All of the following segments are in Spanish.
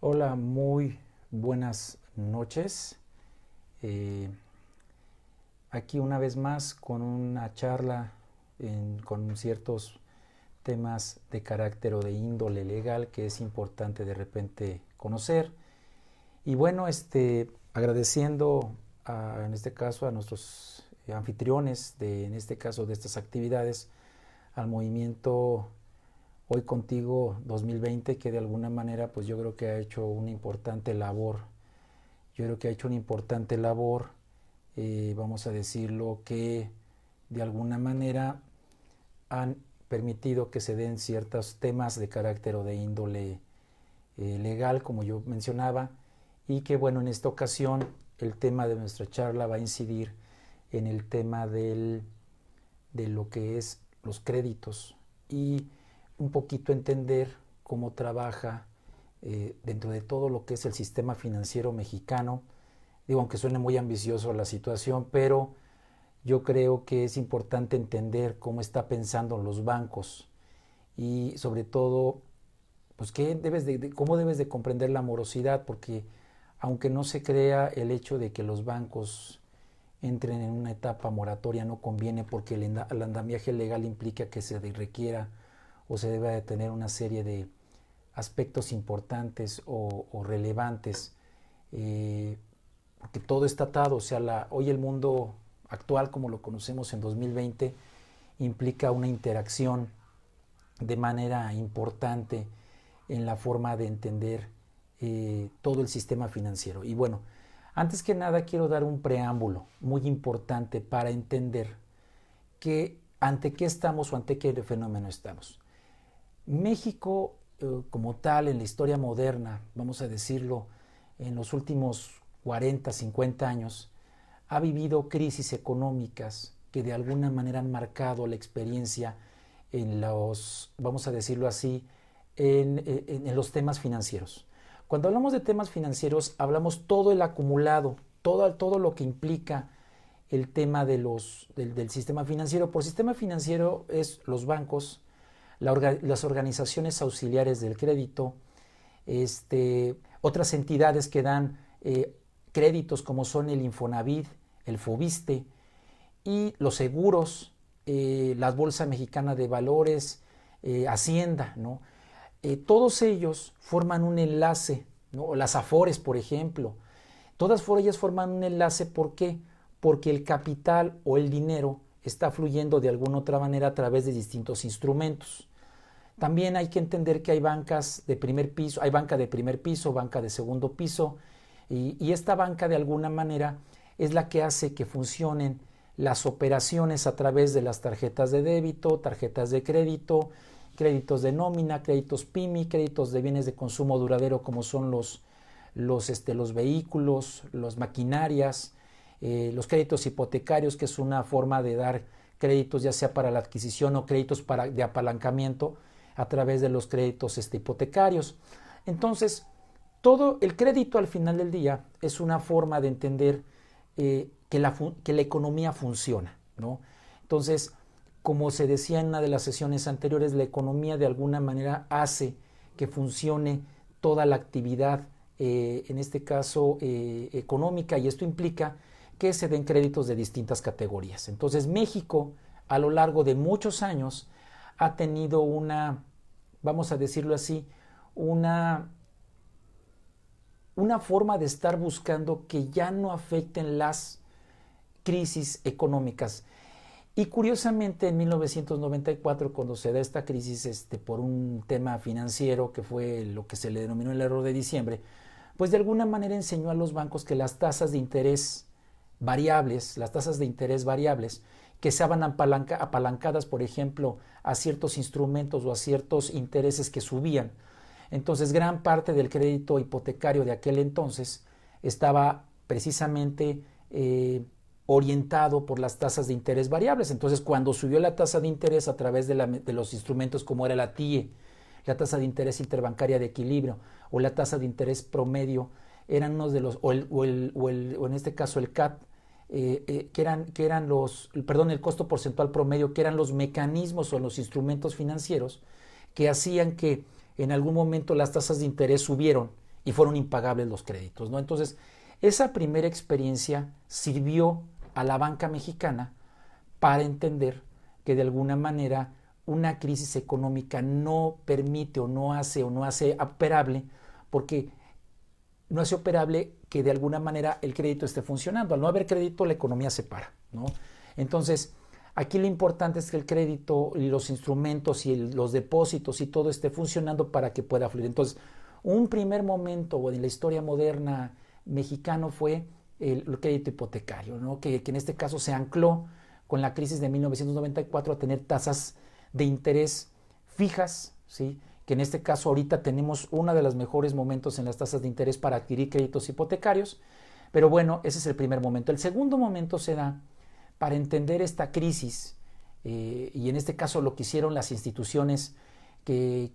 Hola, muy buenas noches. Eh, Aquí una vez más con una charla con ciertos temas de carácter o de índole legal que es importante de repente conocer. Y bueno, agradeciendo en este caso a nuestros anfitriones en este caso de estas actividades, al movimiento Hoy Contigo 2020, que de alguna manera pues yo creo que ha hecho una importante labor. Yo creo que ha hecho una importante labor, vamos a decirlo, que de alguna manera han permitido que se den ciertos temas de carácter o de índole legal, como yo mencionaba, y que bueno, en esta ocasión el tema de nuestra charla va a incidir en el tema de lo que es los créditos y un poquito entender cómo trabaja dentro de todo lo que es el sistema financiero mexicano. Digo, aunque suene muy ambicioso la situación, pero yo creo que es importante entender cómo está pensando los bancos y sobre todo, pues cómo debes de comprender la morosidad, porque aunque no se crea el hecho de que los bancos entren en una etapa moratoria no conviene, porque el andamiaje legal implica que se requiera o se debe de tener una serie de aspectos importantes o relevantes, eh, porque todo está atado. O sea, hoy el mundo actual como lo conocemos en 2020 implica una interacción de manera importante en la forma de entender todo el sistema financiero. Y bueno, antes que nada quiero dar un preámbulo muy importante para entender que ante qué estamos o ante qué fenómeno estamos. México, como tal, en la historia moderna, vamos a decirlo, en los últimos 40, 50 años, ha vivido crisis económicas que de alguna manera han marcado la experiencia en los, vamos a decirlo así, en los temas financieros. Cuando hablamos de temas financieros, hablamos todo el acumulado, todo lo que implica el tema del sistema financiero. Por sistema financiero es los bancos, las organizaciones auxiliares del crédito, otras entidades que dan créditos como son el Infonavit, el Fobiste y los seguros, la Bolsa Mexicana de Valores, Hacienda, ¿no? Todos ellos forman un enlace, ¿no? Las Afores, por ejemplo, todas ellas forman un enlace. ¿Por qué? Porque el capital o el dinero está fluyendo de alguna otra manera a través de distintos instrumentos. También hay que entender que hay bancas de primer piso, hay banca de primer piso, banca de segundo piso, y esta banca de alguna manera es la que hace que funcionen las operaciones a través de las tarjetas de débito, tarjetas de crédito, créditos de nómina, créditos PYMI, créditos de bienes de consumo duradero como son los vehículos, las maquinarias, los créditos hipotecarios, que es una forma de dar créditos ya sea para la adquisición o créditos de apalancamiento a través de los créditos hipotecarios. Entonces, todo el crédito al final del día es una forma de entender que la economía funciona, ¿no? Entonces, como se decía en una de las sesiones anteriores, la economía de alguna manera hace que funcione toda la actividad, en este caso económica, y esto implica que se den créditos de distintas categorías. Entonces, México, a lo largo de muchos años, ha tenido vamos a decirlo así, una forma de estar buscando que ya no afecten las crisis económicas. Y curiosamente en 1994, cuando se da esta crisis por un tema financiero que fue lo que se le denominó el error de diciembre, pues de alguna manera enseñó a los bancos que las tasas de interés variables, que estaban apalancadas, por ejemplo, a ciertos instrumentos o a ciertos intereses que subían. Entonces, gran parte del crédito hipotecario de aquel entonces estaba precisamente orientado por las tasas de interés variables. Entonces, cuando subió la tasa de interés a través de los instrumentos como era la TIE, la tasa de interés interbancaria de equilibrio o la tasa de interés promedio, eran unos de los, o en este caso el CAT, que eran el costo porcentual promedio, que eran los mecanismos o los instrumentos financieros que hacían que en algún momento las tasas de interés subieron y fueron impagables los créditos, ¿no? Entonces, esa primera experiencia sirvió a la banca mexicana para entender que de alguna manera una crisis económica no permite o no hace operable, porque no hace operable que de alguna manera el crédito esté funcionando. Al no haber crédito, la economía se para, ¿no? Entonces, aquí lo importante es que el crédito y los instrumentos y los depósitos y todo esté funcionando para que pueda fluir. Entonces, un primer momento en la historia moderna mexicano fue el crédito hipotecario, ¿no? que en este caso se ancló con la crisis de 1994 a tener tasas de interés fijas, ¿sí? Que en este caso ahorita tenemos uno de los mejores momentos en las tasas de interés para adquirir créditos hipotecarios, pero bueno, ese es el primer momento. El segundo momento se da para entender esta crisis, y en este caso lo que hicieron las instituciones que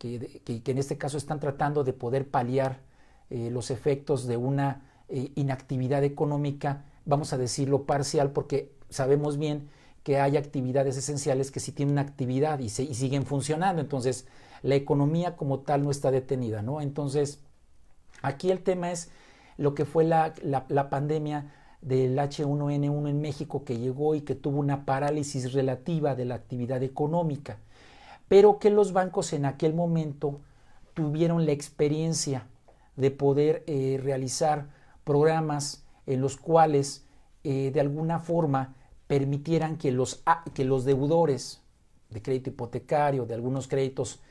en este caso están tratando de poder paliar los efectos de una inactividad económica, vamos a decirlo parcial, porque sabemos bien que hay actividades esenciales que sí tienen una actividad y siguen funcionando, entonces la economía como tal no está detenida, ¿no? Entonces, aquí el tema es lo que fue la pandemia del H1N1 en México, que llegó y que tuvo una parálisis relativa de la actividad económica, pero que los bancos en aquel momento tuvieron la experiencia de poder realizar programas en los cuales de alguna forma permitieran que los deudores de crédito hipotecario, de algunos créditos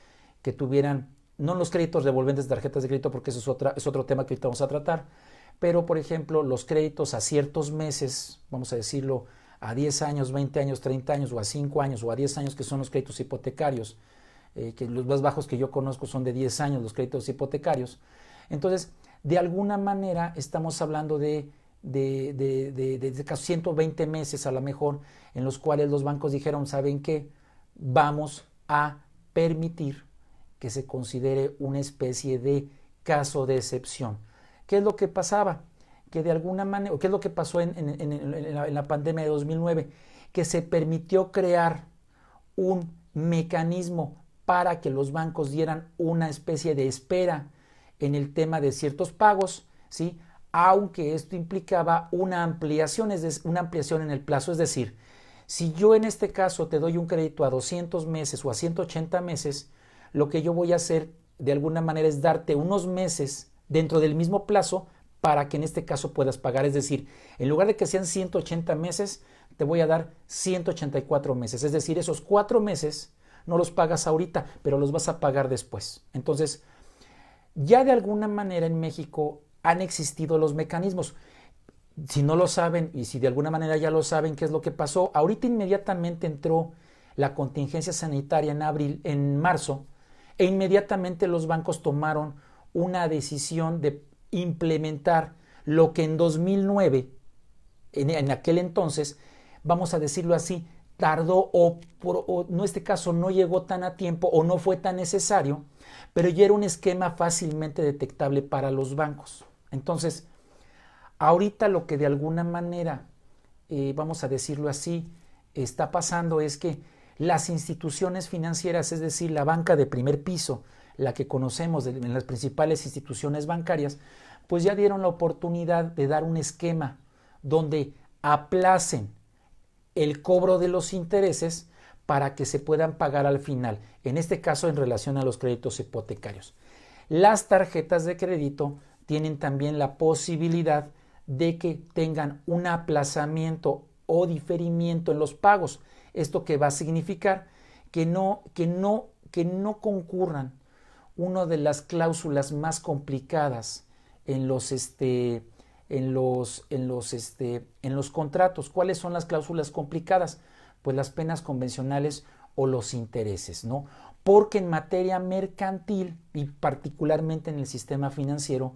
que tuvieran, no los créditos revolventes de tarjetas de crédito, porque eso es otro tema que ahorita vamos a tratar, pero por ejemplo los créditos a ciertos meses, vamos a decirlo, a 10 años, 20 años, 30 años o a 5 años o a 10 años, que son los créditos hipotecarios, que los más bajos que yo conozco son de 10 años los créditos hipotecarios. Entonces, de alguna manera estamos hablando de 120 meses a lo mejor, en los cuales los bancos dijeron, ¿saben qué? Vamos a permitir que se considere una especie de caso de excepción. ¿Qué es lo que pasaba? Que de alguna manera, o qué es lo que pasó en la pandemia de 2009, que se permitió crear un mecanismo para que los bancos dieran una especie de espera en el tema de ciertos pagos, ¿sí? Aunque esto implicaba una ampliación en el plazo, es decir, si yo en este caso te doy un crédito a 200 meses o a 180 meses, lo que yo voy a hacer de alguna manera es darte unos meses dentro del mismo plazo para que en este caso puedas pagar, es decir, en lugar de que sean 180 meses, te voy a dar 184 meses, es decir, esos 4 meses no los pagas ahorita, pero los vas a pagar después. Entonces, ya de alguna manera en México han existido los mecanismos. Si no lo saben y si de alguna manera ya lo saben, ¿qué es lo que pasó? Ahorita inmediatamente entró la contingencia sanitaria en marzo, e inmediatamente los bancos tomaron una decisión de implementar lo que en 2009, en aquel entonces, vamos a decirlo así, tardó o en este caso no llegó tan a tiempo o no fue tan necesario, pero ya era un esquema fácilmente detectable para los bancos. Entonces, ahorita lo que de alguna manera, vamos a decirlo así, está pasando es que las instituciones financieras, es decir, la banca de primer piso, la que conocemos en las principales instituciones bancarias, pues ya dieron la oportunidad de dar un esquema donde aplacen el cobro de los intereses para que se puedan pagar al final, en este caso en relación a los créditos hipotecarios. Las tarjetas de crédito tienen también la posibilidad de que tengan un aplazamiento o diferimiento en los pagos. Esto que va a significar que no concurran una de las cláusulas más complicadas en los contratos. ¿Cuáles son las cláusulas complicadas? Pues las penas convencionales o los intereses, ¿no? Porque en materia mercantil y particularmente en el sistema financiero,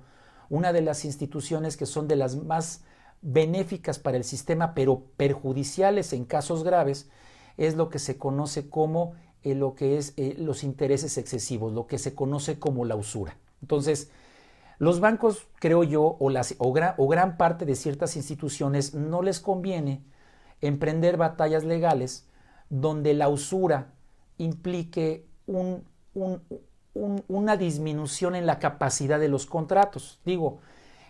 una de las instituciones que son de las más benéficas para el sistema, pero perjudiciales en casos graves, es lo que se conoce como los intereses excesivos, lo que se conoce como la usura. Entonces, los bancos, creo yo, o gran parte de ciertas instituciones no les conviene emprender batallas legales donde la usura implique un una disminución en la capacidad de los contratos. Digo,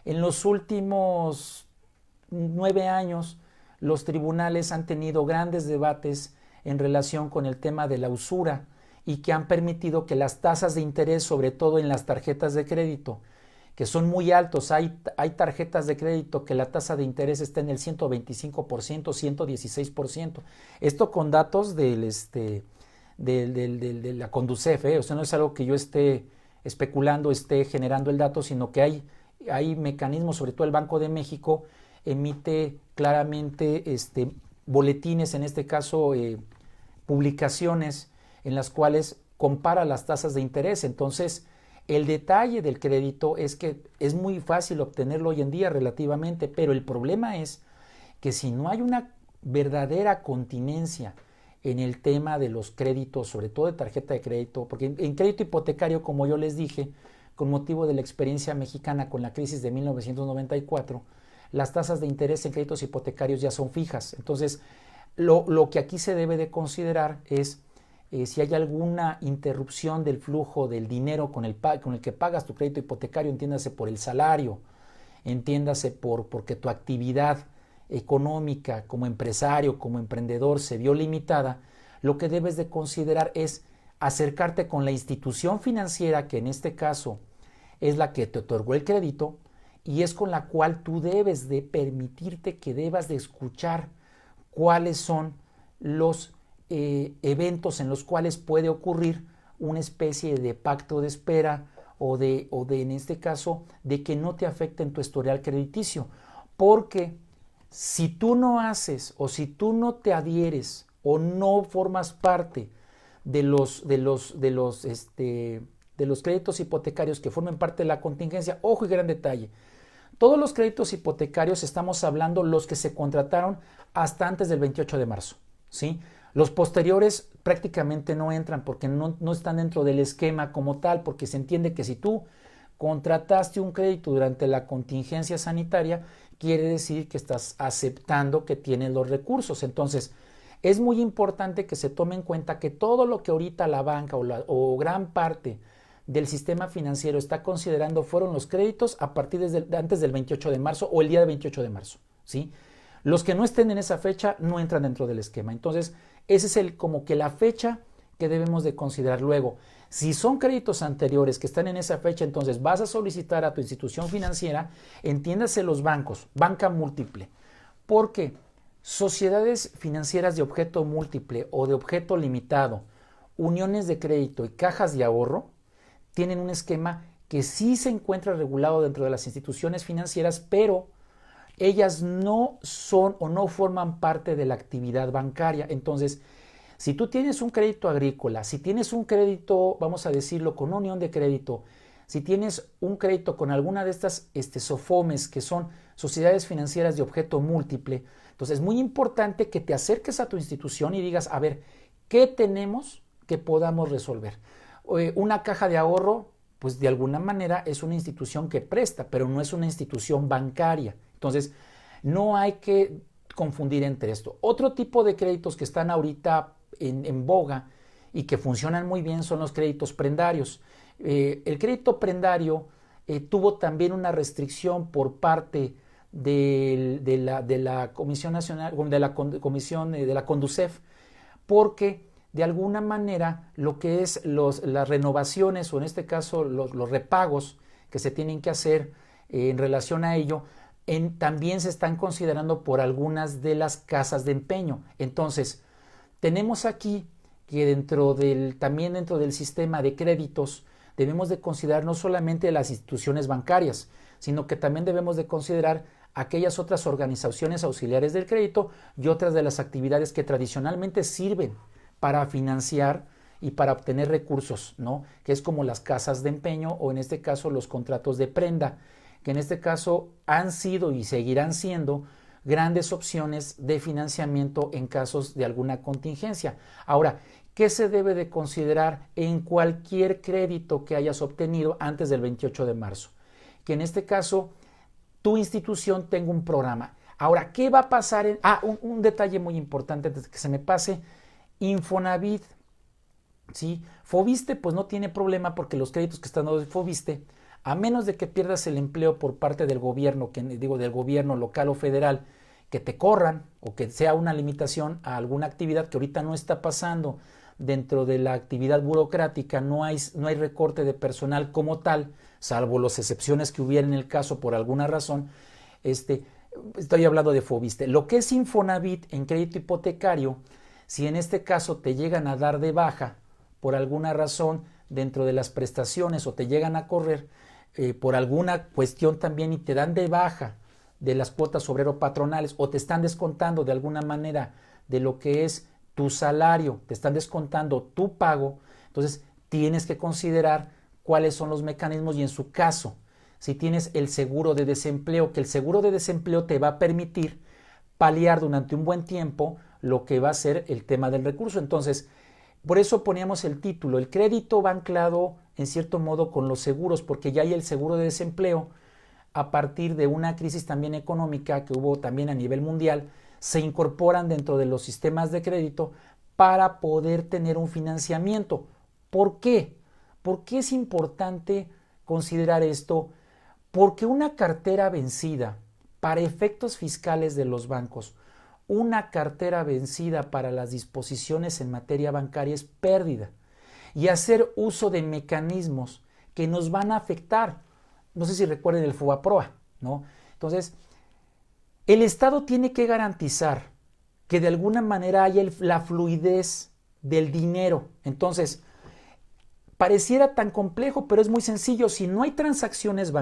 en los últimos 9 años los tribunales han tenido grandes debates en relación con el tema de la usura y que han permitido que las tasas de interés, sobre todo en las tarjetas de crédito, que son muy altos, hay tarjetas de crédito que la tasa de interés está en el 125%, 116%. Esto con datos de la Conducef, o sea, no es algo que yo esté especulando, esté generando el dato, sino que hay mecanismos, sobre todo el Banco de México emite claramente boletines, en este caso publicaciones en las cuales compara las tasas de interés. Entonces, el detalle del crédito es que es muy fácil obtenerlo hoy en día relativamente, pero el problema es que si no hay una verdadera continencia en el tema de los créditos, sobre todo de tarjeta de crédito, porque en crédito hipotecario, como yo les dije, con motivo de la experiencia mexicana con la crisis de 1994, las tasas de interés en créditos hipotecarios ya son fijas. Entonces, lo que aquí se debe de considerar es si hay alguna interrupción del flujo del dinero con el que pagas tu crédito hipotecario, entiéndase por el salario, entiéndase porque tu actividad económica como empresario, como emprendedor se vio limitada, lo que debes de considerar es acercarte con la institución financiera, que en este caso es la que te otorgó el crédito y es con la cual tú debes de permitirte que debas de escuchar cuáles son los eventos en los cuales puede ocurrir una especie de pacto de espera o de en este caso de que no te afecte en tu historial crediticio, porque si tú no haces o si tú no te adhieres o no formas parte de los créditos hipotecarios que formen parte de la contingencia, ojo y gran detalle, todos los créditos hipotecarios estamos hablando los que se contrataron hasta antes del 28 de marzo, ¿sí? Los posteriores prácticamente no entran porque no están dentro del esquema como tal, porque se entiende que si tú contrataste un crédito durante la contingencia sanitaria, quiere decir que estás aceptando que tienes los recursos. Entonces, es muy importante que se tome en cuenta que todo lo que ahorita la banca o gran parte del sistema financiero está considerando fueron los créditos a partir antes del 28 de marzo o el día del 28 de marzo, ¿sí? Los que no estén en esa fecha no entran dentro del esquema. Entonces, esa es como que la fecha que debemos de considerar. Luego, si son créditos anteriores que están en esa fecha, entonces vas a solicitar a tu institución financiera, entiéndase los bancos, banca múltiple, porque sociedades financieras de objeto múltiple o de objeto limitado, uniones de crédito y cajas de ahorro, tienen un esquema que sí se encuentra regulado dentro de las instituciones financieras, pero ellas no son o no forman parte de la actividad bancaria. Entonces, si tú tienes un crédito agrícola, si tienes un crédito, vamos a decirlo, con unión de crédito, si tienes un crédito con alguna de estas SOFOMES, que son sociedades financieras de objeto múltiple, entonces es muy importante que te acerques a tu institución y digas, a ver, ¿qué tenemos que podamos resolver? Una caja de ahorro, pues de alguna manera es una institución que presta, pero no es una institución bancaria. Entonces, no hay que confundir entre esto. Otro tipo de créditos que están ahorita en boga y que funcionan muy bien son los créditos prendarios. El crédito prendario tuvo también una restricción por parte de la Comisión Nacional, de la Conducef, porque de alguna manera lo que es las renovaciones o en este caso los repagos que se tienen que hacer en relación a ello, también se están considerando por algunas de las casas de empeño. Entonces, tenemos aquí que también dentro del sistema de créditos debemos de considerar no solamente las instituciones bancarias, sino que también debemos de considerar aquellas otras organizaciones auxiliares del crédito y otras de las actividades que tradicionalmente sirven para financiar y para obtener recursos, ¿no? Que es como las casas de empeño o en este caso los contratos de prenda, que en este caso han sido y seguirán siendo grandes opciones de financiamiento en casos de alguna contingencia. Ahora, ¿qué se debe de considerar en cualquier crédito que hayas obtenido antes del 28 de marzo? Que en este caso tu institución tenga un programa. Ahora, ¿qué va a pasar? Un detalle muy importante antes de que se me pase. Infonavit ¿sí? Foviste pues no tiene problema porque los créditos que están dando de Foviste, a menos de que pierdas el empleo por parte del gobierno, del gobierno local o federal, que te corran o que sea una limitación a alguna actividad que ahorita no está pasando dentro de la actividad burocrática, no hay recorte de personal como tal, salvo las excepciones que hubiera en el caso por alguna razón. Estoy hablando de Foviste. Lo que es Infonavit en crédito hipotecario, si en este caso te llegan a dar de baja por alguna razón dentro de las prestaciones o te llegan a correr por alguna cuestión también y te dan de baja de las cuotas obrero patronales o te están descontando de alguna manera de lo que es tu salario, te están descontando tu pago, entonces tienes que considerar cuáles son los mecanismos y en su caso, si tienes el seguro de desempleo, que el seguro de desempleo te va a permitir paliar durante un buen tiempo lo que va a ser el tema del recurso. Entonces, por eso poníamos el título, el crédito va anclado en cierto modo con los seguros, porque ya hay el seguro de desempleo a partir de una crisis también económica que hubo también a nivel mundial, se incorporan dentro de los sistemas de crédito para poder tener un financiamiento. ¿Por qué? ¿Por qué es importante considerar esto? Porque una cartera vencida para efectos fiscales de los bancos, una cartera vencida para las disposiciones en materia bancaria es pérdida. Y hacer uso de mecanismos que nos van a afectar. No sé si recuerden el FOBAPROA, ¿no? Entonces, el Estado tiene que garantizar que de alguna manera haya la fluidez del dinero. Entonces, pareciera tan complejo, pero es muy sencillo. Si no hay transacciones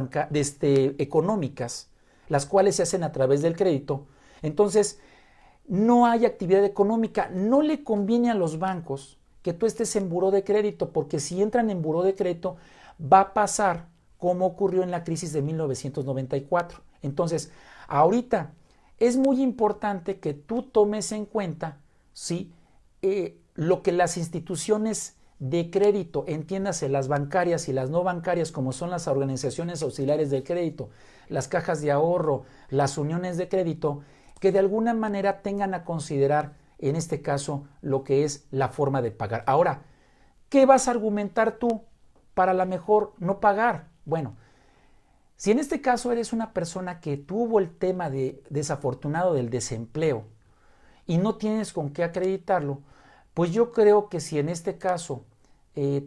económicas, las cuales se hacen a través del crédito, entonces no hay actividad económica. No le conviene a los bancos que tú estés en buró de crédito, porque si entran en buró de crédito, va a pasar como ocurrió en la crisis de 1994. Entonces, ahorita es muy importante que tú tomes en cuenta, ¿sí? Lo que las instituciones de crédito, entiéndase las bancarias y las no bancarias, como son las organizaciones auxiliares del crédito, las cajas de ahorro, las uniones de crédito, que de alguna manera tengan a considerar, en este caso, lo que es la forma de pagar. Ahora, ¿qué vas a argumentar tú para a lo mejor no pagar? Bueno, si en este caso eres una persona que tuvo el tema desafortunado del desempleo y no tienes con qué acreditarlo, pues yo creo que si en este caso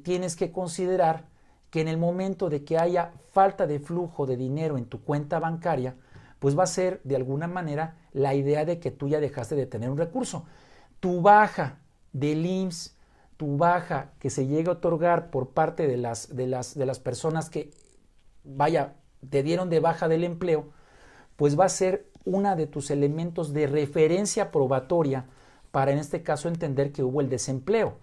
tienes que considerar que en el momento de que haya falta de flujo de dinero en tu cuenta bancaria, pues va a ser de alguna manera la idea de que tú ya dejaste de tener un recurso. Tu baja del IMSS, tu baja que se llegue a otorgar por parte de las personas que, te dieron de baja del empleo, pues va a ser una de tus elementos de referencia probatoria para en este caso entender que hubo el desempleo.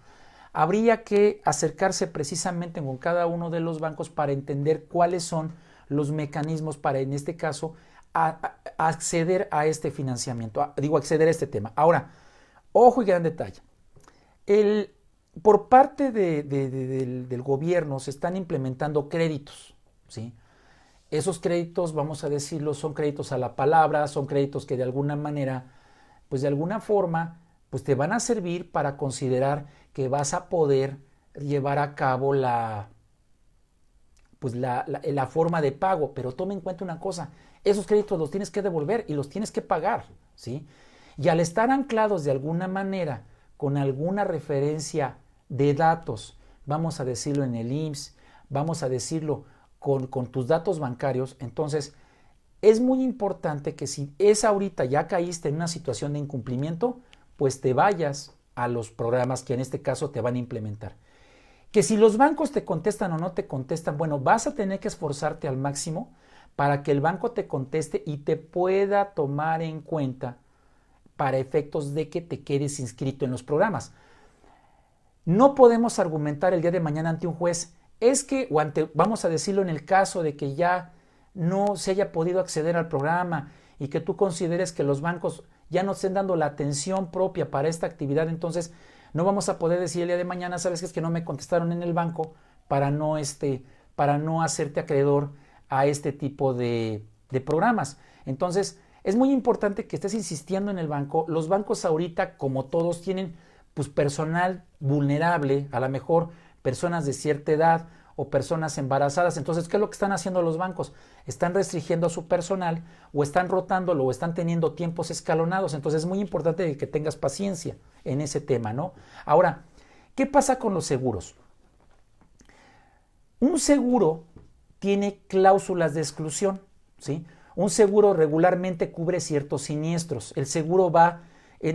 Habría que acercarse precisamente con cada uno de los bancos para entender cuáles son los mecanismos para en este caso acceder a este financiamiento, acceder a este tema. Ahora, ojo y gran detalle, por parte del gobierno se están implementando créditos, ¿sí? Esos créditos, vamos a decirlo, son créditos a la palabra, son créditos que de alguna manera, pues de alguna forma, pues te van a servir para considerar que vas a poder llevar a cabo la forma de pago, pero toma en cuenta una cosa, esos créditos los tienes que devolver y los tienes que pagar, ¿sí? Y al estar anclados de alguna manera con alguna referencia de datos, vamos a decirlo en el IMSS, vamos a decirlo con tus datos bancarios, entonces es muy importante que si es ahorita ya caíste en una situación de incumplimiento, pues te vayas a los programas que en este caso te van a implementar. Que si los bancos te contestan o no te contestan, bueno, vas a tener que esforzarte al máximo para que el banco te conteste y te pueda tomar en cuenta para efectos de que te quedes inscrito en los programas. No podemos argumentar el día de mañana ante un juez, es que, vamos a decirlo en el caso de que ya no se haya podido acceder al programa y que tú consideres que los bancos ya no estén dando la atención propia para esta actividad, entonces no vamos a poder decir el día de mañana, sabes que es que no me contestaron en el banco para no hacerte acreedor a este tipo de programas. Entonces es muy importante que estés insistiendo en el banco. Los bancos ahorita, como todos, tienen pues personal vulnerable, a lo mejor personas de cierta edad o personas embarazadas. Entonces, ¿qué es lo que están haciendo los bancos? Están restringiendo a su personal o están rotándolo o están teniendo tiempos escalonados. Entonces, es muy importante que tengas paciencia en ese tema, ¿no? Ahora, ¿qué pasa con los seguros? Un seguro tiene cláusulas de exclusión, ¿sí? Un seguro regularmente cubre ciertos siniestros. El seguro va,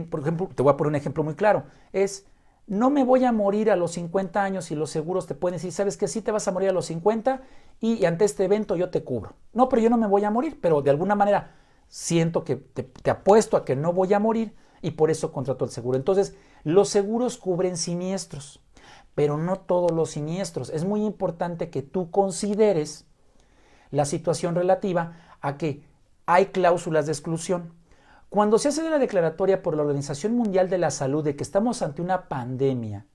por ejemplo, te voy a poner un ejemplo muy claro, es, no me voy a morir a los 50 años y los seguros te pueden decir, sabes que sí te vas a morir a los 50 y ante este evento yo te cubro. No, pero yo no me voy a morir, pero de alguna manera siento que te apuesto a que no voy a morir y por eso contrato el seguro. Entonces, los seguros cubren siniestros, pero no todos los siniestros. Es muy importante que tú consideres la situación relativa a que hay cláusulas de exclusión. Cuando se hace la declaratoria por la Organización Mundial de la Salud de que estamos ante una pandemia,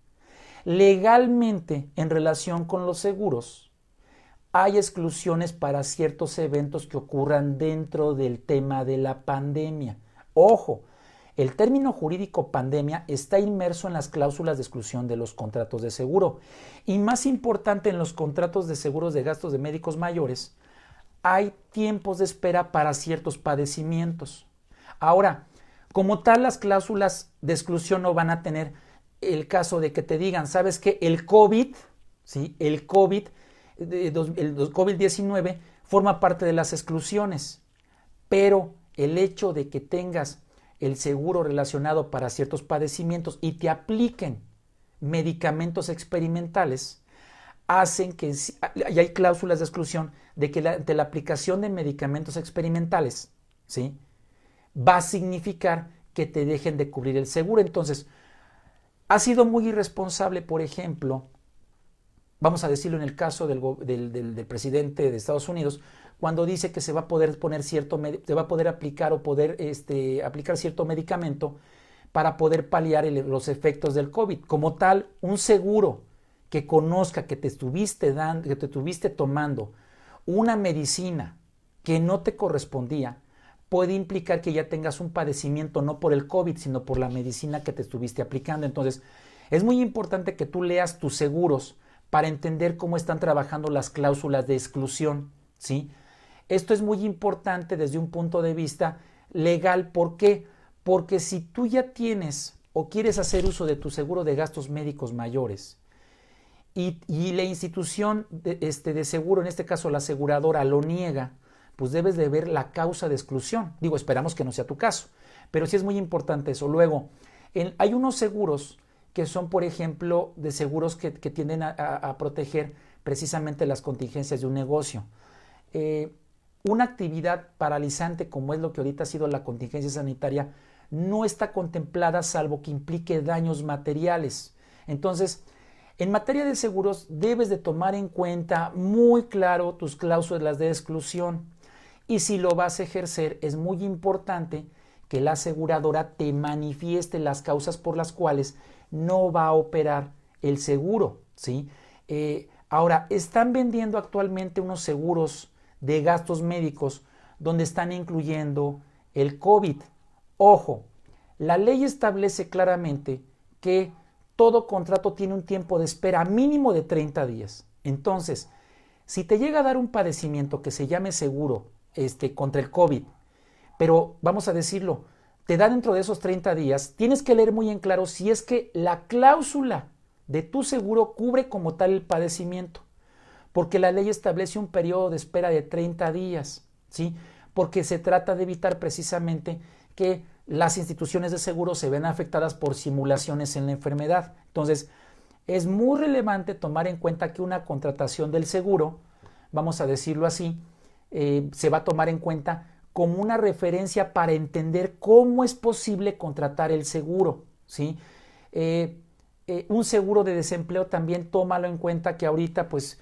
legalmente en relación con los seguros, hay exclusiones para ciertos eventos que ocurran dentro del tema de la pandemia. Ojo, el término jurídico pandemia está inmerso en las cláusulas de exclusión de los contratos de seguro. Y más importante, en los contratos de seguros de gastos de médicos mayores, hay tiempos de espera para ciertos padecimientos. Ahora, como tal, las cláusulas de exclusión no van a tener el caso de que te digan, ¿sabes qué? El COVID, ¿sí? El COVID-19 forma parte de las exclusiones, pero el hecho de que tengas el seguro relacionado para ciertos padecimientos y te apliquen medicamentos experimentales, hacen que, y hay cláusulas de exclusión de que ante la aplicación de medicamentos experimentales, ¿sí?, va a significar que te dejen de cubrir el seguro. Entonces, ha sido muy irresponsable, por ejemplo, vamos a decirlo en el caso del presidente de Estados Unidos, cuando dice que se va a poder poner se va a poder aplicar o poder aplicar cierto medicamento para poder paliar los efectos del COVID. Como tal, un seguro que conozca que te estuviste tomando una medicina que no te correspondía, puede implicar que ya tengas un padecimiento no por el COVID, sino por la medicina que te estuviste aplicando. Entonces, es muy importante que tú leas tus seguros para entender cómo están trabajando las cláusulas de exclusión, ¿sí? Esto es muy importante desde un punto de vista legal. ¿Por qué? Porque si tú ya tienes o quieres hacer uso de tu seguro de gastos médicos mayores y la institución de seguro, en este caso la aseguradora, lo niega, pues debes de ver la causa de exclusión. Digo, esperamos que no sea tu caso, pero sí es muy importante eso. Luego, hay unos seguros que son, por ejemplo, de seguros que tienden a proteger precisamente las contingencias de un negocio. Una actividad paralizante como es lo que ahorita ha sido la contingencia sanitaria no está contemplada salvo que implique daños materiales. Entonces, en materia de seguros debes de tomar en cuenta muy claro tus cláusulas de exclusión. Y si lo vas a ejercer, es muy importante que la aseguradora te manifieste las causas por las cuales no va a operar el seguro, ¿sí? Ahora, están vendiendo actualmente unos seguros de gastos médicos donde están incluyendo el COVID. Ojo, la ley establece claramente que todo contrato tiene un tiempo de espera mínimo de 30 días. Entonces, si te llega a dar un padecimiento que se llame seguro contra el COVID, pero vamos a decirlo, te da dentro de esos 30 días, tienes que leer muy en claro si es que la cláusula de tu seguro cubre como tal el padecimiento, porque la ley establece un periodo de espera de 30 días, ¿sí? Porque se trata de evitar precisamente que las instituciones de seguro se ven afectadas por simulaciones en la enfermedad. Entonces, es muy relevante tomar en cuenta que una contratación del seguro, vamos a decirlo así, se va a tomar en cuenta como una referencia para entender cómo es posible contratar el seguro, ¿sí? Un seguro de desempleo también tómalo en cuenta, que ahorita pues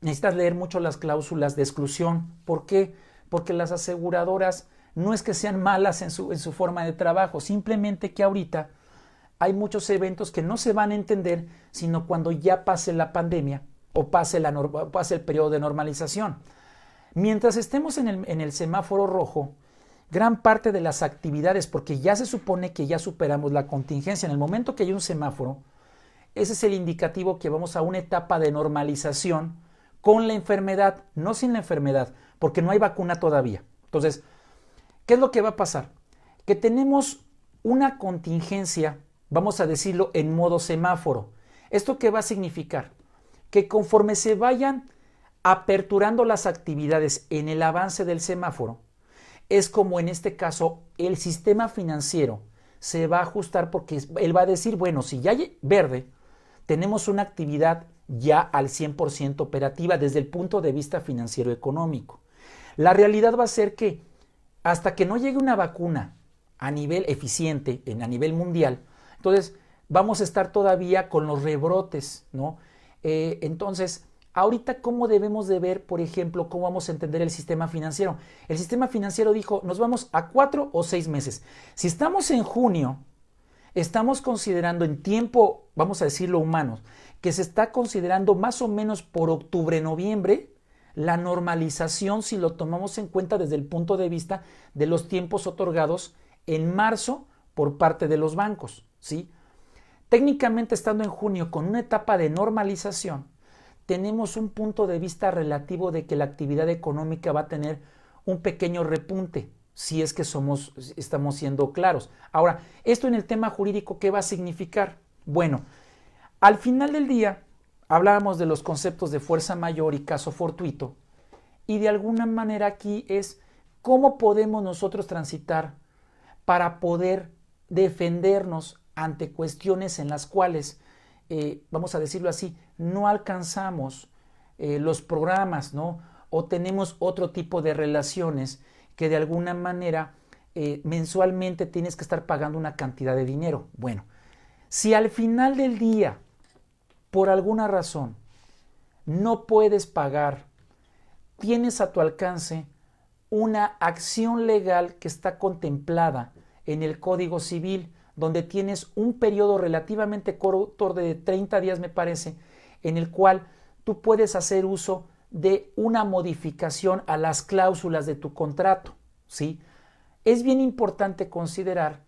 necesitas leer mucho las cláusulas de exclusión. ¿Por qué? Porque las aseguradoras no es que sean malas en su forma de trabajo, simplemente que ahorita hay muchos eventos que no se van a entender sino cuando ya pase la pandemia o pase el periodo de normalización. Mientras estemos en el semáforo rojo, gran parte de las actividades, porque ya se supone que ya superamos la contingencia. En el momento que hay un semáforo, ese es el indicativo que vamos a una etapa de normalización con la enfermedad, no sin la enfermedad, porque no hay vacuna todavía. Entonces, ¿qué es lo que va a pasar? Que tenemos una contingencia, vamos a decirlo, en modo semáforo. ¿Esto qué va a significar? Que conforme se vayan aperturando las actividades en el avance del semáforo, es como en este caso el sistema financiero se va a ajustar, porque él va a decir, bueno, si ya hay verde, tenemos una actividad ya al 100% operativa desde el punto de vista financiero económico. La realidad va a ser que hasta que no llegue una vacuna a nivel eficiente, a nivel mundial, entonces vamos a estar todavía con los rebrotes, ¿no? Entonces, ahorita, ¿cómo debemos de ver, por ejemplo, cómo vamos a entender el sistema financiero? El sistema financiero dijo, nos vamos a 4 o 6 meses. Si estamos en junio, estamos considerando en tiempo, vamos a decirlo humano, que se está considerando más o menos por octubre, noviembre, la normalización, si lo tomamos en cuenta desde el punto de vista de los tiempos otorgados en marzo por parte de los bancos, ¿sí? Técnicamente, estando en junio con una etapa de normalización, tenemos un punto de vista relativo de que la actividad económica va a tener un pequeño repunte, si es que estamos siendo claros. Ahora, esto en el tema jurídico, ¿qué va a significar? Bueno, al final del día, hablábamos de los conceptos de fuerza mayor y caso fortuito, y de alguna manera aquí es cómo podemos nosotros transitar para poder defendernos ante cuestiones en las cuales, vamos a decirlo así, no alcanzamos los programas, ¿no? O tenemos otro tipo de relaciones que de alguna manera mensualmente tienes que estar pagando una cantidad de dinero. Bueno, si al final del día, por alguna razón, no puedes pagar, tienes a tu alcance una acción legal que está contemplada en el Código Civil, donde tienes un periodo relativamente corto de 30 días, me parece, en el cual tú puedes hacer uso de una modificación a las cláusulas de tu contrato, ¿sí? Es bien importante considerar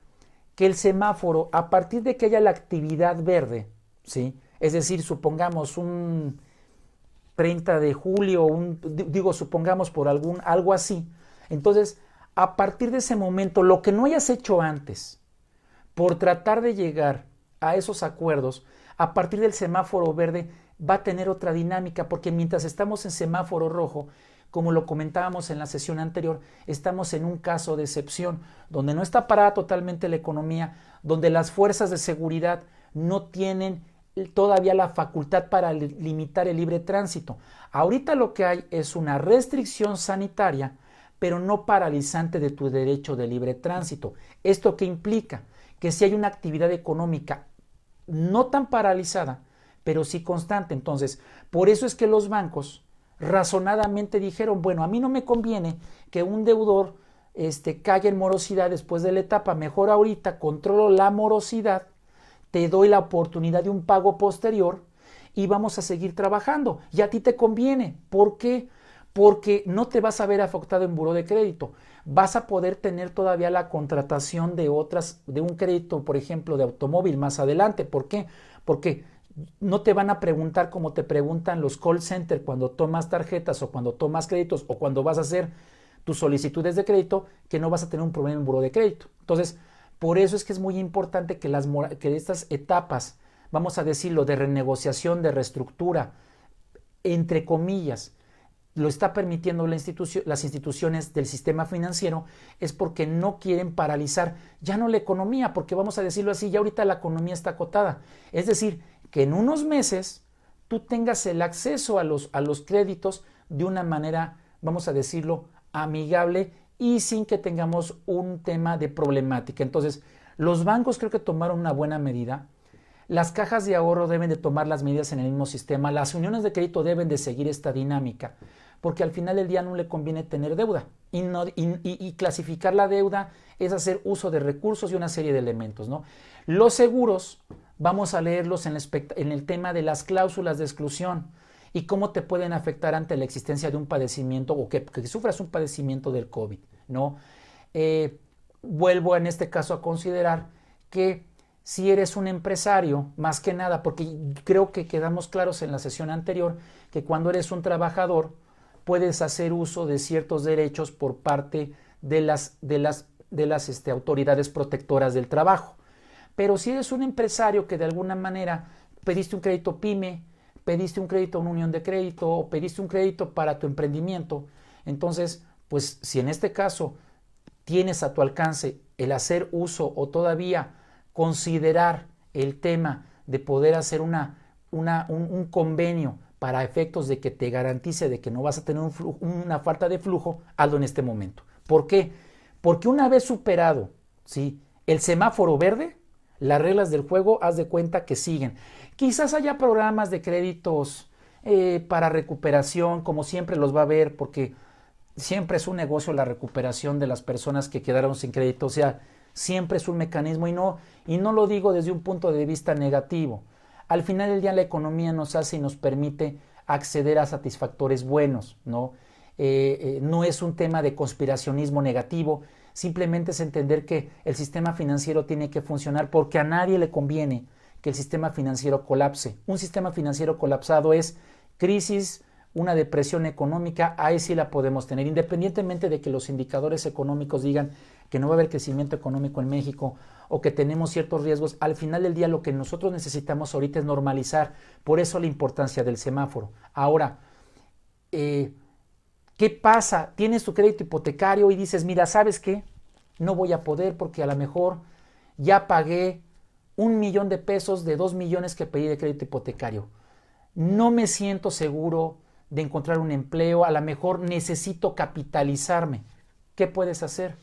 que el semáforo, a partir de que haya la actividad verde, ¿sí? Es decir, supongamos un 30 de julio, supongamos por algo así, entonces, a partir de ese momento, lo que no hayas hecho antes, por tratar de llegar a esos acuerdos, a partir del semáforo verde va a tener otra dinámica, porque mientras estamos en semáforo rojo, como lo comentábamos en la sesión anterior, estamos en un caso de excepción, donde no está parada totalmente la economía, donde las fuerzas de seguridad no tienen todavía la facultad para limitar el libre tránsito. Ahorita lo que hay es una restricción sanitaria, pero no paralizante de tu derecho de libre tránsito. ¿Esto qué implica? Que si hay una actividad económica no tan paralizada, pero sí constante. Entonces, por eso es que los bancos razonadamente dijeron, bueno, a mí no me conviene que un deudor caiga en morosidad después de la etapa, mejor ahorita controlo la morosidad, te doy la oportunidad de un pago posterior y vamos a seguir trabajando. Y a ti te conviene. ¿Por qué? Porque no te vas a ver afectado en buró de crédito. Vas a poder tener todavía la contratación de un crédito, por ejemplo, de automóvil más adelante. ¿Por qué? Porque no te van a preguntar como te preguntan los call centers cuando tomas tarjetas o cuando tomas créditos o cuando vas a hacer tus solicitudes de crédito, que no vas a tener un problema en buró de crédito. Entonces, por eso es que es muy importante que estas etapas, vamos a decirlo, de renegociación, de reestructura, entre comillas, lo está permitiendo las instituciones del sistema financiero, es porque no quieren paralizar ya no la economía, porque vamos a decirlo así, ya ahorita la economía está acotada. Es decir, que en unos meses tú tengas el acceso a los créditos de una manera, vamos a decirlo, amigable y sin que tengamos un tema de problemática. Entonces, los bancos creo que tomaron una buena medida. Las cajas de ahorro deben de tomar las medidas en el mismo sistema. Las uniones de crédito deben de seguir esta dinámica, porque al final del día no le conviene tener deuda. Y clasificar la deuda es hacer uso de recursos y una serie de elementos, ¿no? Los seguros, vamos a leerlos en el tema de las cláusulas de exclusión y cómo te pueden afectar ante la existencia de un padecimiento o que sufras un padecimiento del COVID, ¿no? Vuelvo en este caso a considerar que si eres un empresario, más que nada, porque creo que quedamos claros en la sesión anterior, que cuando eres un trabajador puedes hacer uso de ciertos derechos por parte de las autoridades protectoras del trabajo. Pero si eres un empresario que de alguna manera pediste un crédito PYME, pediste un crédito a una unión de crédito o pediste un crédito para tu emprendimiento, entonces, pues si en este caso tienes a tu alcance el hacer uso o todavía considerar el tema de poder hacer un convenio para efectos de que te garantice de que no vas a tener una falta de flujo, hazlo en este momento. ¿Por qué? Porque una vez superado, ¿sí?, el semáforo verde, las reglas del juego, haz de cuenta que siguen. Quizás haya programas de créditos para recuperación, como siempre los va a haber, porque siempre es un negocio la recuperación de las personas que quedaron sin crédito. O sea, siempre es un mecanismo y no lo digo desde un punto de vista negativo. Al final del día la economía nos hace y nos permite acceder a satisfactores buenos, ¿no? No es un tema de conspiracionismo negativo, simplemente es entender que el sistema financiero tiene que funcionar porque a nadie le conviene que el sistema financiero colapse. Un sistema financiero colapsado es crisis, una depresión económica, ahí sí la podemos tener, independientemente de que los indicadores económicos digan que no va a haber crecimiento económico en México o que tenemos ciertos riesgos. Al final del día lo que nosotros necesitamos ahorita es normalizar, por eso la importancia del semáforo. Ahora, ¿qué pasa? Tienes tu crédito hipotecario y dices, mira, ¿sabes qué? No voy a poder porque a lo mejor ya pagué 1,000,000 de pesos de 2 millones que pedí de crédito hipotecario. No me siento seguro de encontrar un empleo, a lo mejor necesito capitalizarme. ¿Qué puedes hacer?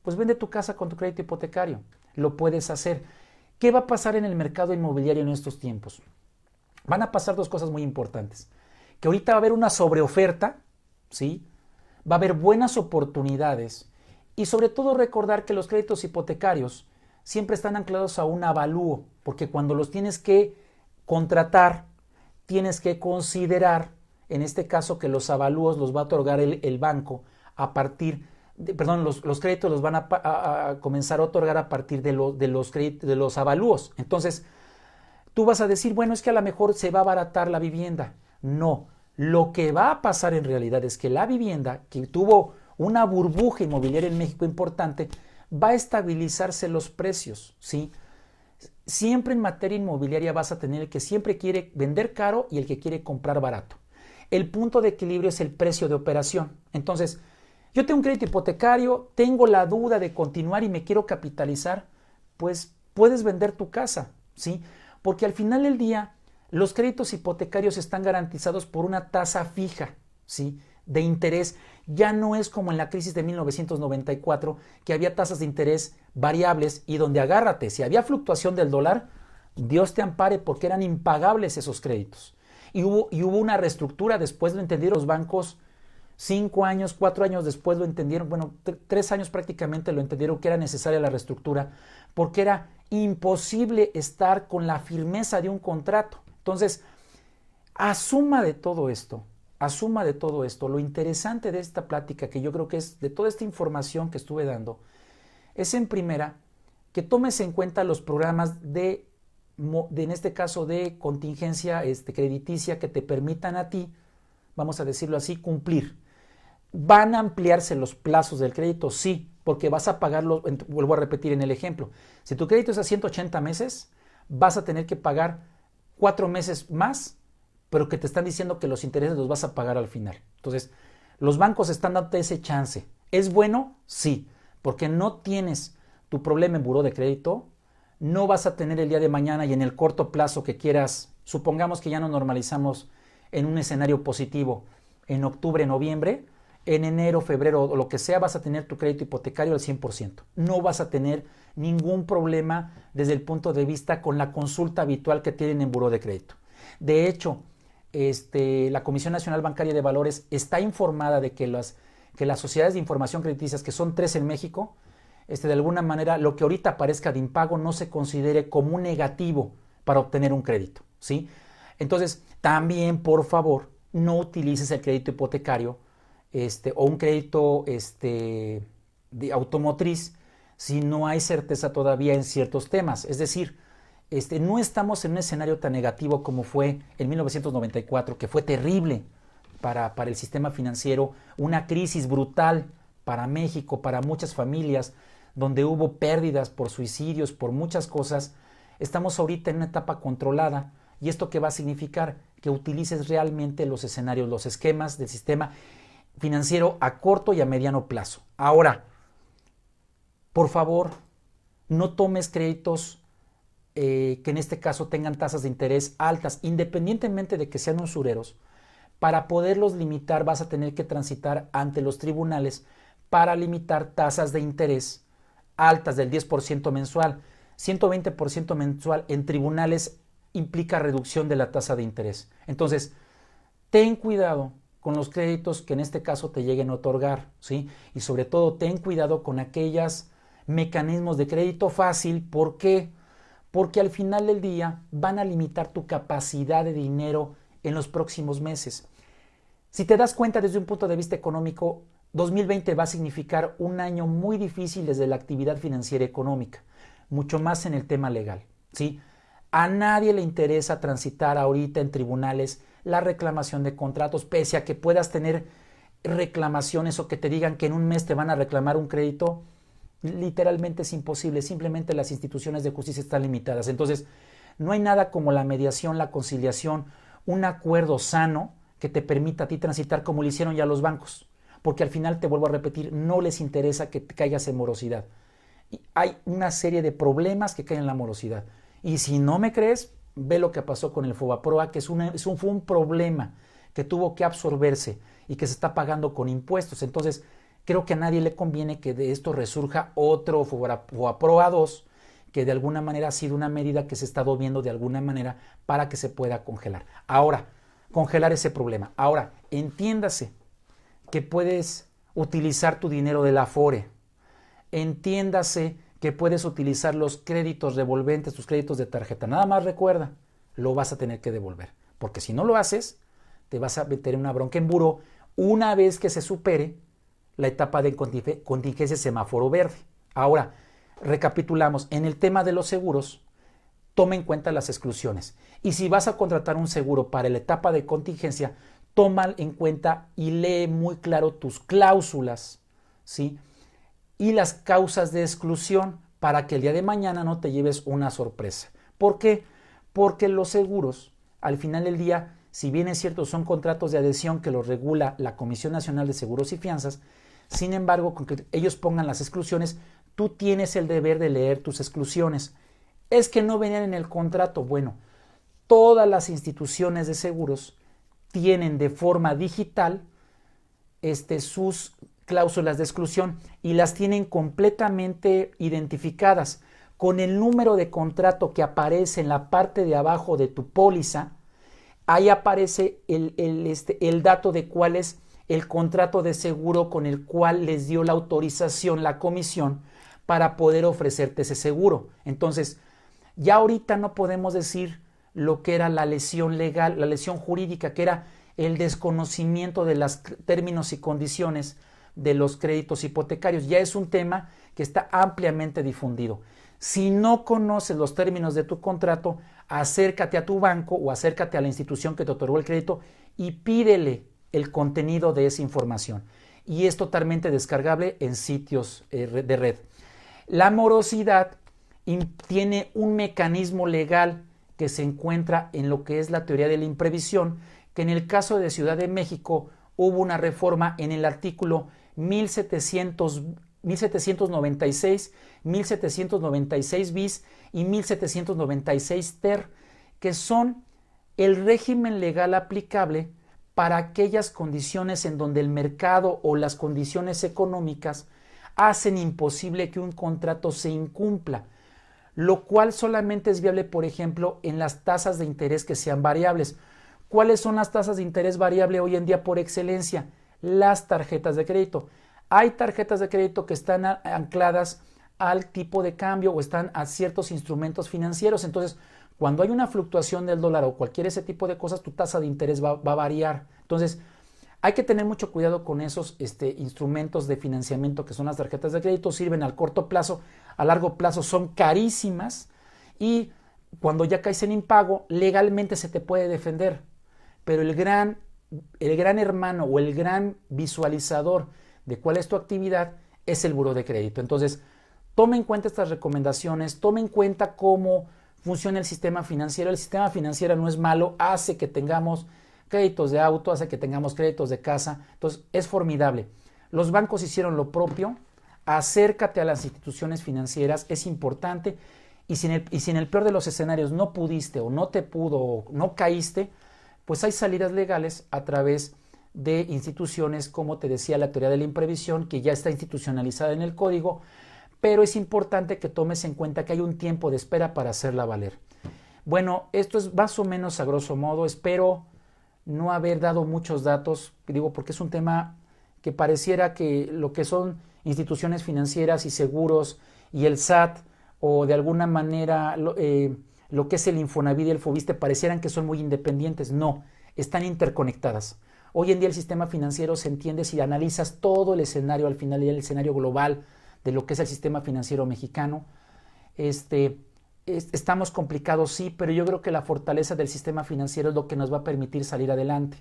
Pues vende tu casa con tu crédito hipotecario. Lo puedes hacer. ¿Qué va a pasar en el mercado inmobiliario en estos tiempos? Van a pasar dos cosas muy importantes. Que ahorita va a haber una sobreoferta, ¿sí? Va a haber buenas oportunidades y sobre todo recordar que los créditos hipotecarios siempre están anclados a un avalúo, porque cuando los tienes que contratar, tienes que considerar, en este caso, que los avalúos los va a otorgar el banco a partir de, perdón, los créditos los van a comenzar a otorgar a partir de los avalúos. Entonces, tú vas a decir, bueno, es que a lo mejor se va a abaratar la vivienda. No, lo que va a pasar en realidad es que la vivienda, que tuvo una burbuja inmobiliaria en México importante, va a estabilizarse los precios, ¿sí? Siempre en materia inmobiliaria vas a tener el que siempre quiere vender caro y el que quiere comprar barato. El punto de equilibrio es el precio de operación. Entonces, yo tengo un crédito hipotecario, tengo la duda de continuar y me quiero capitalizar, pues puedes vender tu casa, ¿sí? Porque al final del día, los créditos hipotecarios están garantizados por una tasa fija, ¿sí?, de interés. Ya no es como en la crisis de 1994, que había tasas de interés variables y donde agárrate, si había fluctuación del dólar, Dios te ampare porque eran impagables esos créditos. Y hubo una reestructura, después lo entendieron los bancos, 5 años, 4 años después lo entendieron, bueno, 3 años prácticamente lo entendieron que era necesaria la reestructura, porque era imposible estar con la firmeza de un contrato. Entonces, asuma de todo esto, lo interesante de esta plática, que yo creo que es de toda esta información que estuve dando, es en primera, que tomes en cuenta los programas en este caso de contingencia crediticia que te permitan a ti, vamos a decirlo así, cumplir. ¿Van a ampliarse los plazos del crédito? Sí, porque vas a pagarlo, vuelvo a repetir en el ejemplo, si tu crédito es a 180 meses, vas a tener que pagar 4 meses más, pero que te están diciendo que los intereses los vas a pagar al final. Entonces, los bancos están dando ese chance. ¿Es bueno? Sí, porque no tienes tu problema en buró de crédito, no vas a tener el día de mañana y en el corto plazo que quieras, supongamos que ya nos normalizamos en un escenario positivo en octubre, noviembre, en enero, febrero o lo que sea, vas a tener tu crédito hipotecario al 100%. No vas a tener ningún problema desde el punto de vista con la consulta habitual que tienen en buró de crédito. De hecho, la Comisión Nacional Bancaria de Valores está informada de que las sociedades de información crediticias, que son 3 en México, de alguna manera lo que ahorita aparezca de impago no se considere como un negativo para obtener un crédito, ¿sí? Entonces, también, por favor, no utilices el crédito hipotecario o un crédito de automotriz si no hay certeza todavía en ciertos temas? Es decir, no estamos en un escenario tan negativo como fue en 1994, que fue terrible para el sistema financiero, una crisis brutal para México, para muchas familias, donde hubo pérdidas por suicidios, por muchas cosas. Estamos ahorita en una etapa controlada. ¿Y esto qué va a significar? Que utilices realmente los escenarios, los esquemas del sistema financiero a corto y a mediano plazo. Ahora, por favor, no tomes créditos que en este caso tengan tasas de interés altas, independientemente de que sean usureros. Para poderlos limitar vas a tener que transitar ante los tribunales para limitar tasas de interés altas del 10% mensual. 120% mensual en tribunales implica reducción de la tasa de interés. Entonces, ten cuidado con los créditos que en este caso te lleguen a otorgar, ¿sí? Y sobre todo, ten cuidado con aquellos mecanismos de crédito fácil. ¿Por qué? Porque al final del día van a limitar tu capacidad de dinero en los próximos meses. Si te das cuenta desde un punto de vista económico, 2020 va a significar un año muy difícil desde la actividad financiera y económica, mucho más en el tema legal, ¿sí? A nadie le interesa transitar ahorita en tribunales la reclamación de contratos, pese a que puedas tener reclamaciones o que te digan que en un mes te van a reclamar un crédito. Literalmente es imposible, simplemente las instituciones de justicia están limitadas. Entonces, no hay nada como la mediación, la conciliación, un acuerdo sano que te permita a ti transitar como lo hicieron ya los bancos, porque al final, te vuelvo a repetir, no les interesa que te caigas en morosidad. Y hay una serie de problemas que caen en la morosidad. Y si no me crees, ve lo que pasó con el Fobaproa, que fue un problema que tuvo que absorberse y que se está pagando con impuestos. Entonces, creo que a nadie le conviene que de esto resurja otro Fobaproa 2, que de alguna manera ha sido una medida que se está viendo de alguna manera para que se pueda congelar. Ahora, congelar ese problema. Ahora, entiéndase que puedes utilizar tu dinero del Afore. Entiéndase que puedes utilizar los créditos revolventes, tus créditos de tarjeta. Nada más recuerda, lo vas a tener que devolver. Porque si no lo haces, te vas a meter en una bronca en buró una vez que se supere la etapa de contingencia semáforo verde. Ahora, recapitulamos. En el tema de los seguros, toma en cuenta las exclusiones. Y si vas a contratar un seguro para la etapa de contingencia, toma en cuenta y lee muy claro tus cláusulas, ¿sí? Y las causas de exclusión para que el día de mañana no te lleves una sorpresa. ¿Por qué? Porque los seguros, al final del día, si bien es cierto, son contratos de adhesión que los regula la Comisión Nacional de Seguros y Fianzas, sin embargo, con que ellos pongan las exclusiones, tú tienes el deber de leer tus exclusiones. Es que no venían en el contrato. Bueno, todas las instituciones de seguros tienen de forma digital sus cláusulas de exclusión y las tienen completamente identificadas con el número de contrato que aparece en la parte de abajo de tu póliza. Ahí aparece el dato de cuál es el contrato de seguro con el cual les dio la autorización la comisión para poder ofrecerte ese seguro. Entonces, ya ahorita no podemos decir lo que era la lesión legal, la lesión jurídica, que era el desconocimiento de los términos y condiciones de los créditos hipotecarios. Ya es un tema que está ampliamente difundido. Si no conoces los términos de tu contrato, acércate a tu banco o acércate a la institución que te otorgó el crédito y pídele el contenido de esa información. Y es totalmente descargable en sitios de red. La morosidad tiene un mecanismo legal que se encuentra en lo que es la teoría de la imprevisión, que en el caso de Ciudad de México hubo una reforma en el artículo 1796, 1796 bis y 1796 ter, que son el régimen legal aplicable para aquellas condiciones en donde el mercado o las condiciones económicas hacen imposible que un contrato se incumpla, lo cual solamente es viable, por ejemplo, en las tasas de interés que sean variables. ¿Cuáles son las tasas de interés variable hoy en día por excelencia? Las tarjetas de crédito. Hay tarjetas de crédito que están ancladas al tipo de cambio o están a ciertos instrumentos financieros. Entonces, cuando hay una fluctuación del dólar o cualquier ese tipo de cosas, tu tasa de interés va a variar. Entonces, Hay que tener mucho cuidado con esos instrumentos de financiamiento que son las tarjetas de crédito. Sirven al corto plazo, a largo plazo son carísimas y cuando ya caes en impago, legalmente se te puede defender. Pero el gran hermano o el gran visualizador de cuál es tu actividad es el buró de crédito. Entonces, tome en cuenta estas recomendaciones, tome en cuenta cómo funciona el sistema financiero. El sistema financiero no es malo, hace que tengamos créditos de auto, hace que tengamos créditos de casa. Entonces, es formidable. Los bancos hicieron lo propio. Acércate a las instituciones financieras, es importante. Y si en el peor de los escenarios no pudiste o no te pudo o no caíste, pues hay salidas legales a través de instituciones, como te decía, la teoría de la imprevisión, que ya está institucionalizada en el código, pero es importante que tomes en cuenta que hay un tiempo de espera para hacerla valer. Bueno, esto es más o menos a grosso modo. Espero no haber dado muchos datos, digo, porque es un tema que pareciera que lo que son instituciones financieras y seguros y el SAT o de alguna manera lo que es el Infonavit y el Fobiste parecieran que son muy independientes. No, están interconectadas. Hoy en día el sistema financiero se entiende si analizas todo el escenario, al final el escenario global de lo que es el sistema financiero mexicano. Estamos complicados, sí, pero yo creo que la fortaleza del sistema financiero es lo que nos va a permitir salir adelante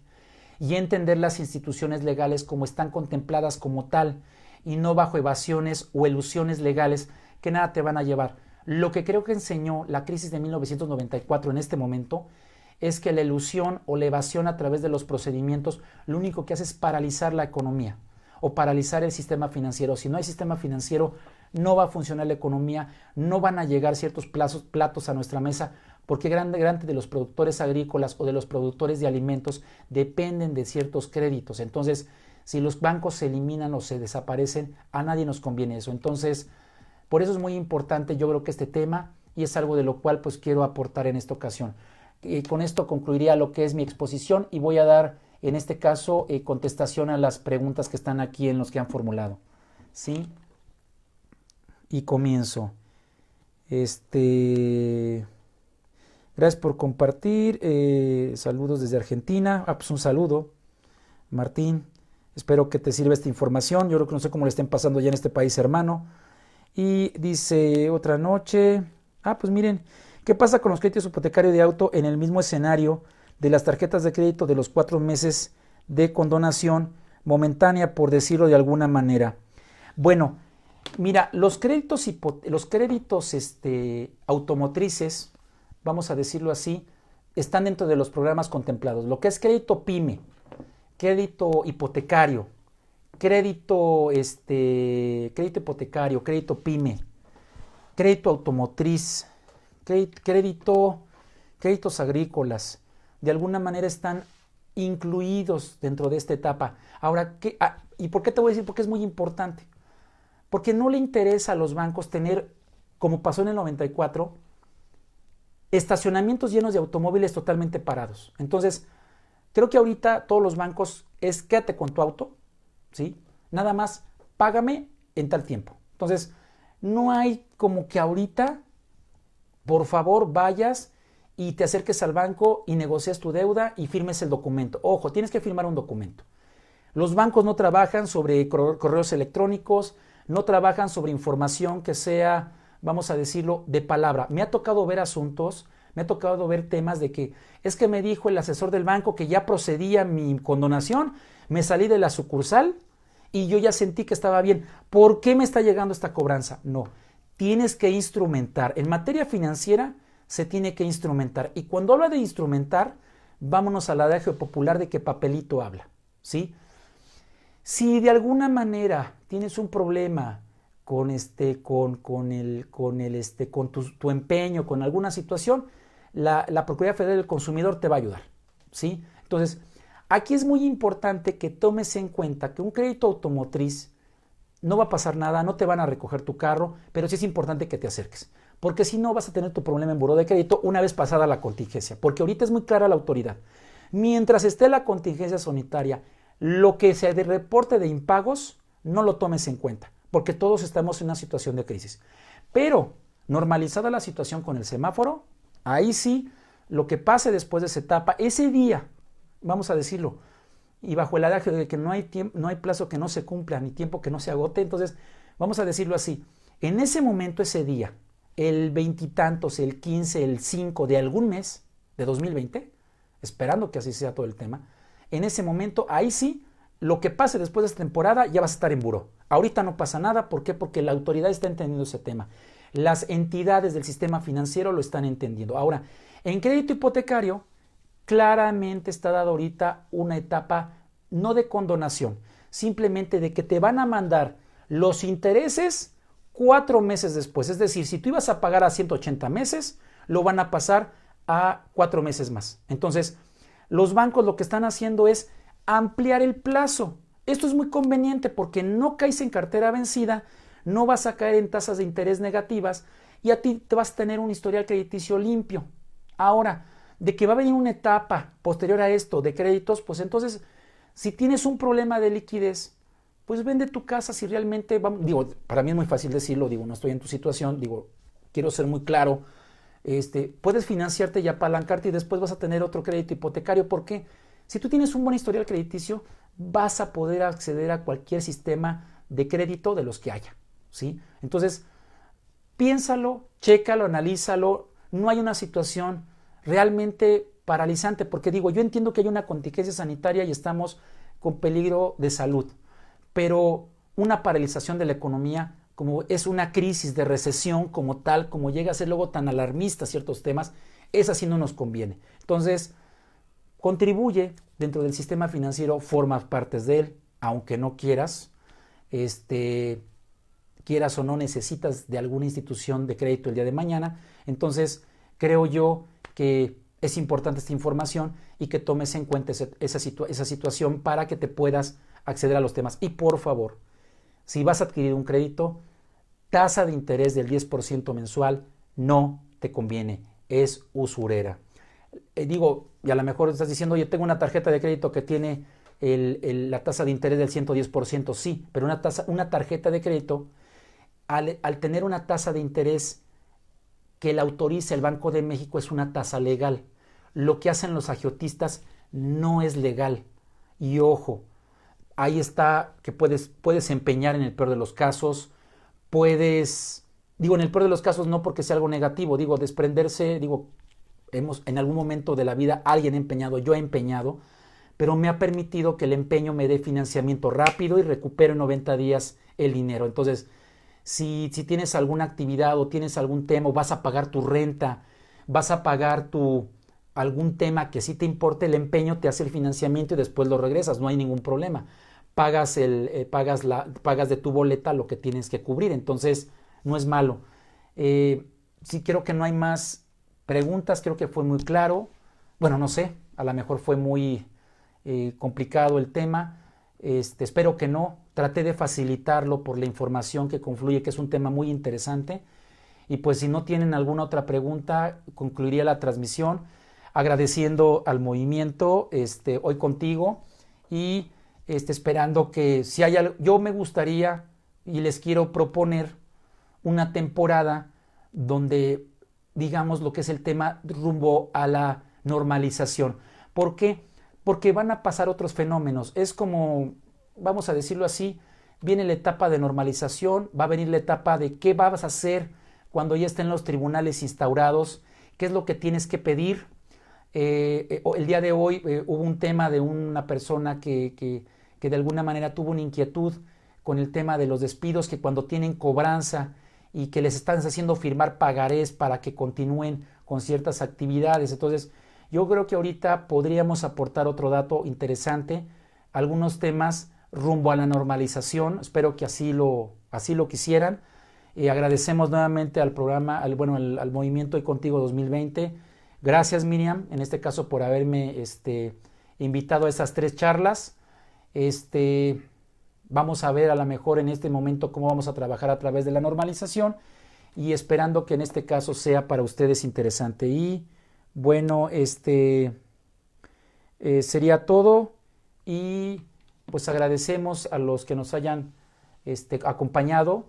y entender las instituciones legales como están contempladas como tal y no bajo evasiones o elusiones legales que nada te van a llevar. Lo que creo que enseñó la crisis de 1994 en este momento es que la elusión o la evasión a través de los procedimientos lo único que hace es paralizar la economía o paralizar el sistema financiero. Si no hay sistema financiero, no va a funcionar la economía, no van a llegar ciertos platos a nuestra mesa, porque gran de los productores agrícolas o de los productores de alimentos dependen de ciertos créditos. Entonces, si los bancos se eliminan o se desaparecen, a nadie nos conviene eso. Entonces, por eso es muy importante, yo creo que este tema, y es algo de lo cual pues quiero aportar en esta ocasión. Con esto concluiría lo que es mi exposición y voy a dar, en este caso, contestación a las preguntas que están aquí en los que han formulado. ¿Sí? Y comienzo. Gracias por compartir. Saludos desde Argentina. Pues un saludo, Martín. Espero que te sirva esta información. Yo creo que no sé cómo le estén pasando ya en este país hermano. Y dice otra noche. Pues miren, ¿qué pasa con los créditos hipotecarios de auto en el mismo escenario de las tarjetas de crédito de los 4 meses de condonación momentánea, por decirlo de alguna manera? Bueno, mira, los créditos automotrices, vamos a decirlo así, están dentro de los programas contemplados. Lo que es crédito PYME, crédito hipotecario, crédito hipotecario, crédito PYME, crédito automotriz, créditos agrícolas, de alguna manera están incluidos dentro de esta etapa. Ahora, ¿y por qué te voy a decir? Porque es muy importante. Porque no le interesa a los bancos tener, como pasó en el 94, estacionamientos llenos de automóviles totalmente parados. Entonces, creo que ahorita todos los bancos es quédate con tu auto, ¿sí? Nada más págame en tal tiempo. Entonces, no hay como que ahorita, por favor, vayas y te acerques al banco y negocies tu deuda y firmes el documento. Ojo, tienes que firmar un documento. Los bancos no trabajan sobre correos electrónicos, no trabajan sobre información que sea, vamos a decirlo, de palabra. Me ha tocado ver asuntos, me ha tocado ver temas de que es que me dijo el asesor del banco que ya procedía mi condonación, me salí de la sucursal y yo ya sentí que estaba bien. ¿Por qué me está llegando esta cobranza? No, tienes que instrumentar. En materia financiera se tiene que instrumentar. Y cuando habla de instrumentar, vámonos al adagio popular de que papelito habla, ¿sí? Si de alguna manera tienes un problema con tu empeño, con alguna situación, la Procuraduría Federal del Consumidor te va a ayudar, ¿sí? Entonces, aquí es muy importante que tomes en cuenta que un crédito automotriz no va a pasar nada, no te van a recoger tu carro, pero sí es importante que te acerques, porque si no vas a tener tu problema en buró de crédito una vez pasada la contingencia, porque ahorita es muy clara la autoridad. Mientras esté la contingencia sanitaria, lo que se reporte de impagos, no lo tomes en cuenta, porque todos estamos en una situación de crisis. Pero, normalizada la situación con el semáforo, ahí sí, lo que pase después de esa etapa, ese día, vamos a decirlo, y bajo el adagio de que no hay plazo que no se cumpla ni tiempo que no se agote. Entonces, vamos a decirlo así, en ese momento, ese día, el veintitantos, el 15, el 5 de algún mes de 2020, esperando que así sea todo el tema, en ese momento, ahí sí, lo que pase después de esta temporada ya vas a estar en buró. Ahorita no pasa nada, ¿por qué? Porque la autoridad está entendiendo ese tema. Las entidades del sistema financiero lo están entendiendo. Ahora, en crédito hipotecario, claramente está dada ahorita una etapa no de condonación, simplemente de que te van a mandar los intereses 4 meses después. Es decir, si tú ibas a pagar a 180 meses, lo van a pasar a 4 meses más. Entonces, los bancos lo que están haciendo es ampliar el plazo. Esto es muy conveniente porque no caes en cartera vencida, no vas a caer en tasas de interés negativas y a ti te vas a tener un historial crediticio limpio. Ahora, de que va a venir una etapa posterior a esto de créditos, pues entonces, si tienes un problema de liquidez, pues vende tu casa si realmente, digo, para mí es muy fácil decirlo, digo, no estoy en tu situación, digo, quiero ser muy claro, puedes financiarte y apalancarte y después vas a tener otro crédito hipotecario. ¿Por qué? Si tú tienes un buen historial crediticio, vas a poder acceder a cualquier sistema de crédito de los que haya, ¿sí? Entonces, piénsalo, chécalo, analízalo. No hay una situación realmente paralizante, porque digo, yo entiendo que hay una contingencia sanitaria y estamos con peligro de salud, pero una paralización de la economía, como es una crisis de recesión como tal, como llega a ser luego tan alarmista ciertos temas, esa sí no nos conviene. Entonces, contribuye dentro del sistema financiero, formas partes de él, aunque no quieras, quieras o no necesitas de alguna institución de crédito el día de mañana. Entonces, creo yo que es importante esta información y que tomes en cuenta esa situación para que te puedas acceder a los temas. Y por favor, si vas a adquirir un crédito, tasa de interés del 10% mensual no te conviene, es usurera. Digo, y a lo mejor estás diciendo, oye, tengo una tarjeta de crédito que tiene la tasa de interés del 110%, sí, pero una tarjeta de crédito, al tener una tasa de interés que la autoriza el Banco de México, es una tasa legal. Lo que hacen los agiotistas no es legal. Y ojo, ahí está que puedes empeñar en el peor de los casos, digo, en el peor de los casos no porque sea algo negativo, digo, desprenderse, digo, en algún momento de la vida alguien ha empeñado, yo he empeñado, pero me ha permitido que el empeño me dé financiamiento rápido y recupero en 90 días el dinero. Entonces, si tienes alguna actividad o tienes algún tema, o vas a pagar tu renta, vas a pagar algún tema que sí te importe, el empeño te hace el financiamiento y después lo regresas, no hay ningún problema. Pagas de tu boleta lo que tienes que cubrir, entonces no es malo. Sí, creo que no hay más preguntas, creo que fue muy claro. Bueno, no sé, a lo mejor fue muy complicado el tema. Espero que no. Traté de facilitarlo por la información que confluye, que es un tema muy interesante. Y pues si no tienen alguna otra pregunta, concluiría la transmisión agradeciendo al movimiento hoy contigo y esperando que si hay algo, yo me gustaría y les quiero proponer una temporada donde digamos lo que es el tema rumbo a la normalización. ¿Por qué? Porque van a pasar otros fenómenos. Es como, vamos a decirlo así, viene la etapa de normalización, va a venir la etapa de qué vas a hacer cuando ya estén los tribunales instaurados, qué es lo que tienes que pedir. El día de hoy hubo un tema de una persona que de alguna manera tuvo una inquietud con el tema de los despidos, que cuando tienen cobranza y que les están haciendo firmar pagarés para que continúen con ciertas actividades. Entonces, yo creo que ahorita podríamos aportar otro dato interesante, algunos temas rumbo a la normalización. Espero que así lo quisieran. Agradecemos nuevamente al programa, al Movimiento Hoy Contigo 2020. Gracias, Miriam, en este caso por haberme invitado a esas 3 charlas. Vamos a ver a lo mejor en este momento cómo vamos a trabajar a través de la normalización y esperando que en este caso sea para ustedes interesante. Y bueno, sería todo y pues agradecemos a los que nos hayan acompañado.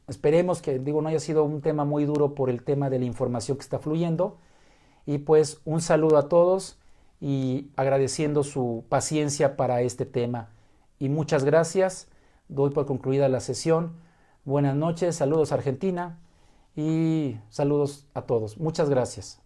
Esperemos que no haya sido un tema muy duro por el tema de la información que está fluyendo. Y pues un saludo a todos y agradeciendo su paciencia para este tema. Y muchas gracias. Doy por concluida la sesión. Buenas noches, saludos Argentina y saludos a todos. Muchas gracias.